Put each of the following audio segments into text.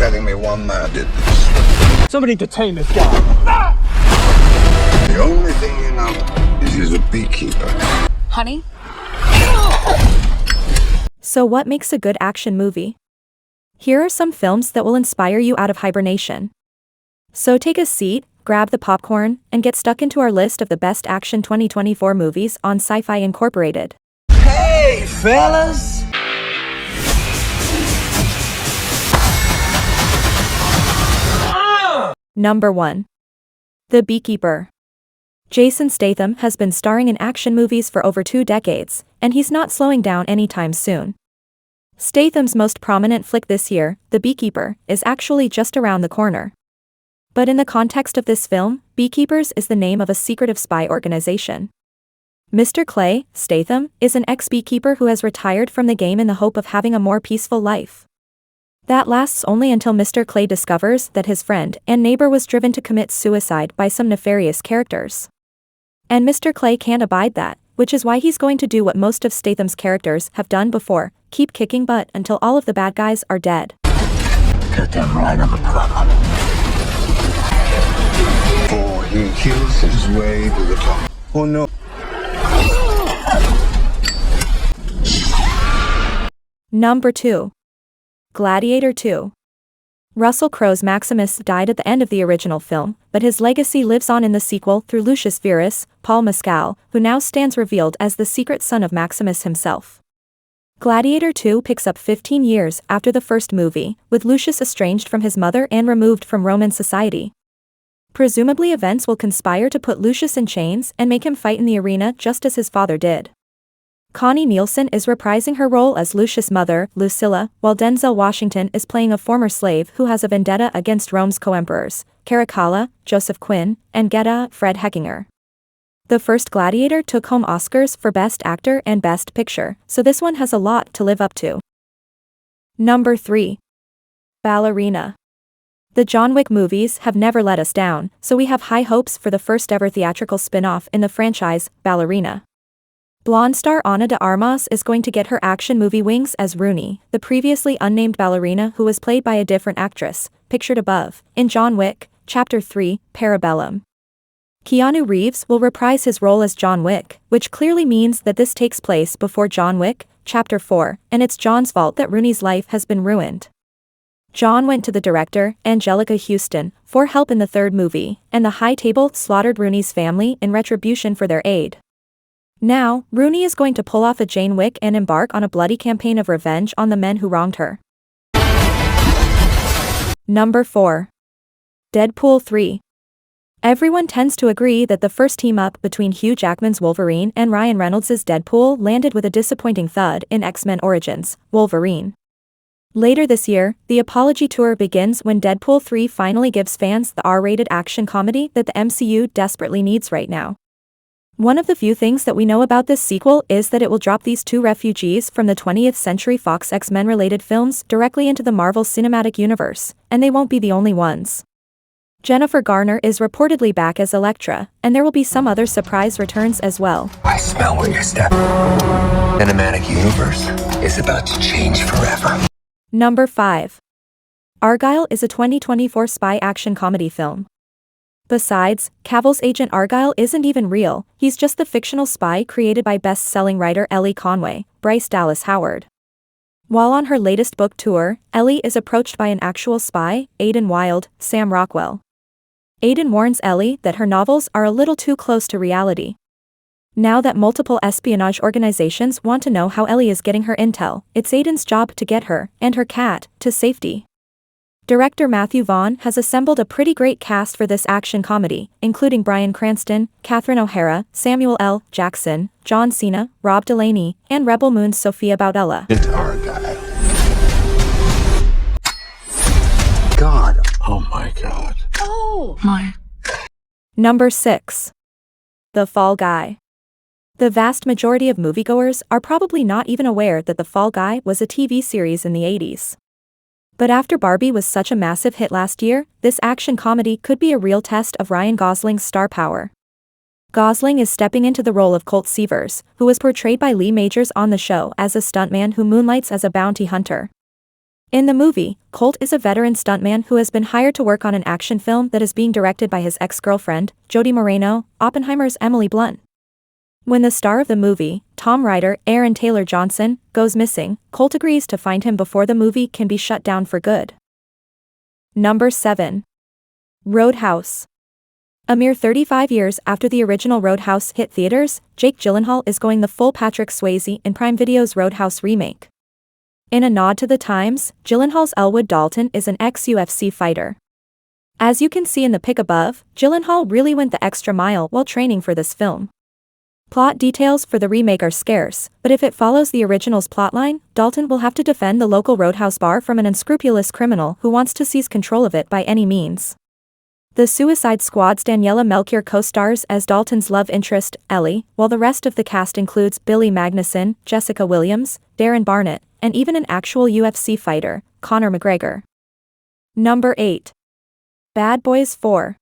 telling me one man did this. Somebody detain this guy. The only thing you know is he's a beekeeper. Honey? So what makes a good action movie? Here are some films that will inspire you out of hibernation. So take a seat, grab the popcorn, and get stuck into our list of the best action 2024 movies on Sci-Fi Incorporated. Hey, fellas! Number 1. The Beekeeper. Jason Statham has been starring in action movies for over 2 decades, and he's not slowing down anytime soon. Statham's most prominent flick this year, The Beekeeper, is actually just around the corner. But in the context of this film, Beekeepers is the name of a secretive spy organization. Mr. Clay, Statham, is an ex-beekeeper who has retired from the game in the hope of having a more peaceful life. That lasts only until Mr. Clay discovers that his friend and neighbor was driven to commit suicide by some nefarious characters. And Mr. Clay can't abide that, which is why he's going to do what most of Statham's characters have done before, keep kicking butt until all of the bad guys are dead. Got them right on the problem. Or he kills his way to the top. Oh no. Number 2. Gladiator 2. Russell Crowe's Maximus died at the end of the original film, but his legacy lives on in the sequel through Lucius Verus, Paul Mescal, who now stands revealed as the secret son of Maximus himself. Gladiator 2 picks up 15 years after the first movie, with Lucius estranged from his mother and removed from Roman society. Presumably events will conspire to put Lucius in chains and make him fight in the arena just as his father did. Connie Nielsen is reprising her role as Lucius' mother, Lucilla, while Denzel Washington is playing a former slave who has a vendetta against Rome's co-emperors, Caracalla, Joseph Quinn, and Geta, Fred Heckinger. The first Gladiator took home Oscars for Best Actor and Best Picture, so this one has a lot to live up to. Number 3. Ballerina. The John Wick movies have never let us down, so we have high hopes for the first ever theatrical spin-off in the franchise, Ballerina. Blonde star Ana de Armas is going to get her action movie wings as Rooney, the previously unnamed ballerina who was played by a different actress, pictured above, in John Wick, Chapter 3, Parabellum. Keanu Reeves will reprise his role as John Wick, which clearly means that this takes place before John Wick, Chapter 4, and it's John's fault that Rooney's life has been ruined. John went to the director, Angelica Houston, for help in the third movie, and the High Table slaughtered Rooney's family in retribution for their aid. Now, Rooney is going to pull off a Jane Wick and embark on a bloody campaign of revenge on the men who wronged her. Number 4. Deadpool 3. Everyone tends to agree that the first team-up between Hugh Jackman's Wolverine and Ryan Reynolds' Deadpool landed with a disappointing thud in X-Men Origins, Wolverine. Later this year, the apology tour begins when Deadpool 3 finally gives fans the R-rated action comedy that the MCU desperately needs right now. One of the few things that we know about this sequel is that it will drop these 2 refugees from the 20th Century Fox X-Men related films directly into the Marvel Cinematic Universe, and they won't be the only ones. Jennifer Garner is reportedly back as Elektra, and there will be some other surprise returns as well. I smell where you're stepping. The cinematic universe is about to change forever. Number 5. Argyile is a 2024 spy action comedy film. Besides, Cavill's agent Argyile isn't even real, he's just the fictional spy created by best-selling writer Ellie Conway, Bryce Dallas Howard. While on her latest book tour, Ellie is approached by an actual spy, Aidan Wilde, Sam Rockwell. Aidan warns Ellie that her novels are a little too close to reality. Now that multiple espionage organizations want to know how Ellie is getting her intel, it's Aidan's job to get her, and her cat, to safety. Director Matthew Vaughn has assembled a pretty great cast for this action comedy, including Bryan Cranston, Catherine O'Hara, Samuel L. Jackson, John Cena, Rob Delaney, and Rebel Moon's Sofia Boutella. It's Argyile. God. Oh my God. Oh my. Number 6. The Fall Guy. The vast majority of moviegoers are probably not even aware that The Fall Guy was a TV series in the 80s. But after Barbie was such a massive hit last year, this action comedy could be a real test of Ryan Gosling's star power. Gosling is stepping into the role of Colt Seavers, who was portrayed by Lee Majors on the show as a stuntman who moonlights as a bounty hunter. In the movie, Colt is a veteran stuntman who has been hired to work on an action film that is being directed by his ex-girlfriend, Jody Moreno, Oppenheimer's Emily Blunt. When the star of the movie, Tom Ryder, Aaron Taylor Johnson, goes missing, Colt agrees to find him before the movie can be shut down for good. Number 7. Roadhouse. A mere 35 years after the original Roadhouse hit theaters, Jake Gyllenhaal is going the full Patrick Swayze in Prime Video's Roadhouse remake. In a nod to the times, Gyllenhaal's Elwood Dalton is an ex-UFC fighter. As you can see in the pic above, Gyllenhaal really went the extra mile while training for this film. Plot details for the remake are scarce, but if it follows the original's plotline, Dalton will have to defend the local roadhouse bar from an unscrupulous criminal who wants to seize control of it by any means. The Suicide Squad's Daniela Melchior co-stars as Dalton's love interest, Ellie, while the rest of the cast includes Billy Magnuson, Jessica Williams, Darren Barnett, and even an actual UFC fighter, Conor McGregor. Number 8. Bad Boys 4.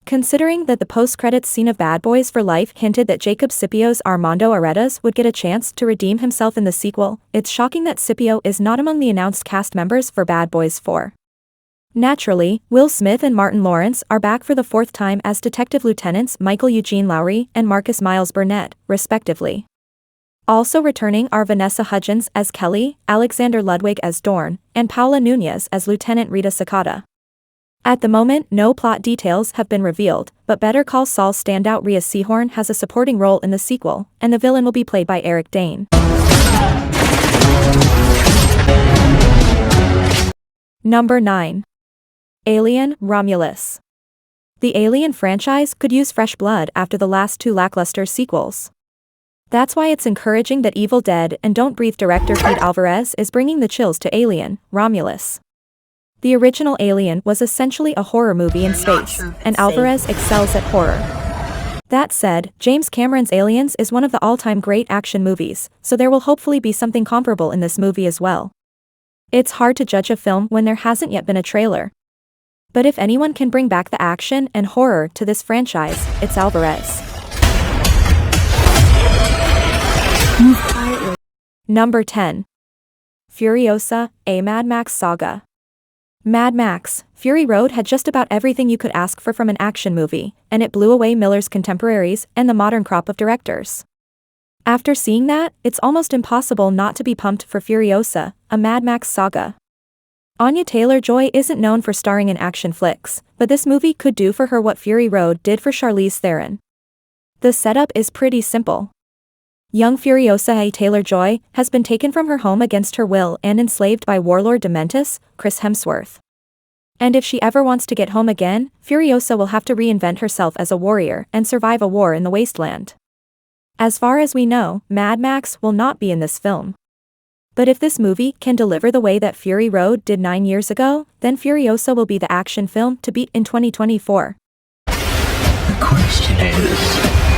Considering that the post-credits scene of Bad Boys for Life hinted that Jacob Scipio's Armando Aretas would get a chance to redeem himself in the sequel, it's shocking that Scipio is not among the announced cast members for Bad Boys 4. Naturally, Will Smith and Martin Lawrence are back for the fourth time as Detective Lieutenants Michael Eugene Lowry and Marcus Miles Burnett, respectively. Also returning are Vanessa Hudgens as Kelly, Alexander Ludwig as Dorn, and Paula Nunez as Lieutenant Rita Sakata. At the moment, no plot details have been revealed, but Better Call Saul standout Rhea Seehorn has a supporting role in the sequel, and the villain will be played by Eric Dane. Number 9. Alien, Romulus. The Alien franchise could use fresh blood after the last two lackluster sequels. That's why it's encouraging that Evil Dead and Don't Breathe director Pete Alvarez is bringing the chills to Alien, Romulus. The original Alien was essentially a horror movie in space, and Alvarez excels at horror. That said, James Cameron's Aliens is one of the all-time great action movies, so there will hopefully be something comparable in this movie as well. It's hard to judge a film when there hasn't yet been a trailer. But if anyone can bring back the action and horror to this franchise, it's Alvarez. Number 10. Furiosa, a Mad Max saga. Mad Max, Fury Road had just about everything you could ask for from an action movie, and it blew away Miller's contemporaries and the modern crop of directors. After seeing that, it's almost impossible not to be pumped for Furiosa, a Mad Max saga. Anya Taylor-Joy isn't known for starring in action flicks, but this movie could do for her what Fury Road did for Charlize Theron. The setup is pretty simple. Young Furiosa Taylor-Joy has been taken from her home against her will and enslaved by warlord Dementis, Chris Hemsworth. And if she ever wants to get home again, Furiosa will have to reinvent herself as a warrior and survive a war in the wasteland. As far as we know, Mad Max will not be in this film. But if this movie can deliver the way that Fury Road did 9 years ago, then Furiosa will be the action film to beat in 2024. The question is,